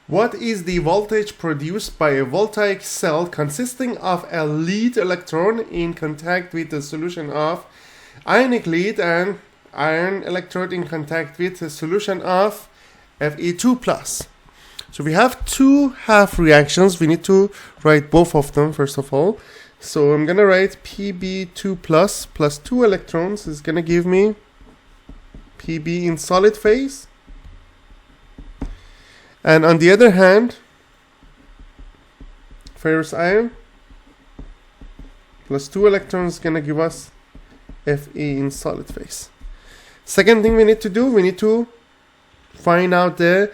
What is the voltage produced by a voltaic cell consisting of a lead electron in contact with a solution of ionic lead and iron electrode in contact with a solution of Fe2+? So we have two half reactions. We need to write both of them first of all. So I'm gonna write Pb2 plus 2 electrons is gonna give me Pb in solid phase. And on the other hand, ferrous iron plus 2 electrons is gonna give us Fe in solid phase. Second thing we need to do, we need to find out the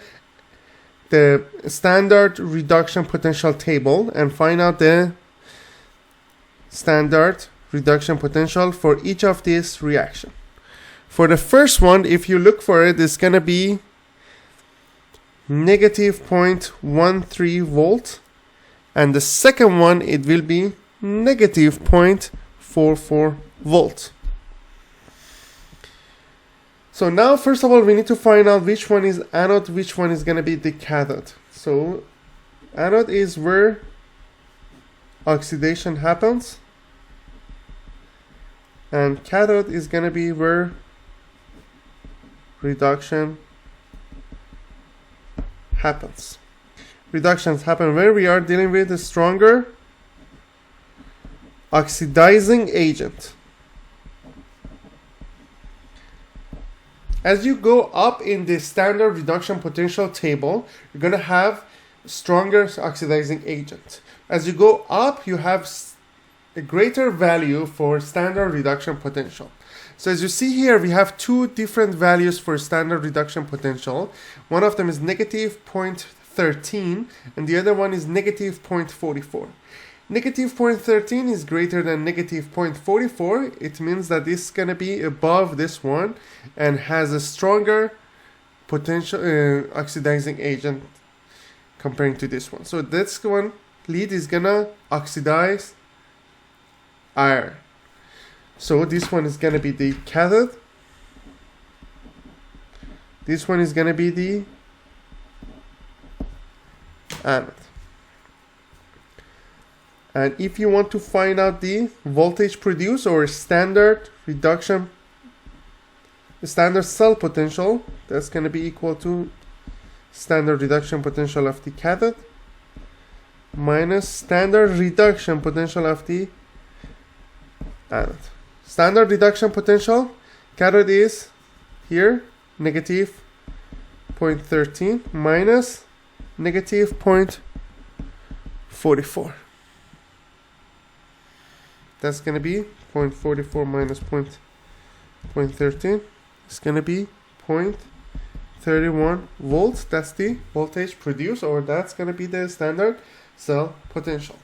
standard reduction potential table and find out the standard reduction potential for each of these reactions. For the first one, if you look for it, it's going to be negative 0.13 volt, and the second one it will be negative 0.44 volt. So now first of all we need to find out which one is anode, which one is going to be the cathode. So anode is where oxidation happens, and cathode is going to be where reduction happens. Reductions happen where we are dealing with a stronger oxidizing agent. As you go up in the standard reduction potential table, you're going to have stronger oxidizing agent. As you go up, you have a greater value for standard reduction potential. So as you see here, we have two different values for standard reduction potential. One of them is negative 0.13 and the other one is negative 0.44. Negative 0.13 is greater than negative 0.44. It means that this is going to be above this one and has a stronger potential oxidizing agent comparing to this one. So this one, lead, is going to oxidize iron. So this one is going to be the cathode. This one is going to be the anode. And if you want to find out the voltage produced or standard reduction, the standard cell potential, that's going to be equal to standard reduction potential of the cathode minus standard reduction potential of the anode. Standard reduction potential, cathode is here, negative 0.13 minus negative 0.44. That's going to be 0.44 minus 0.13. It's going to be 0.31 volts. That's the voltage produced, or that's going to be the standard cell potential.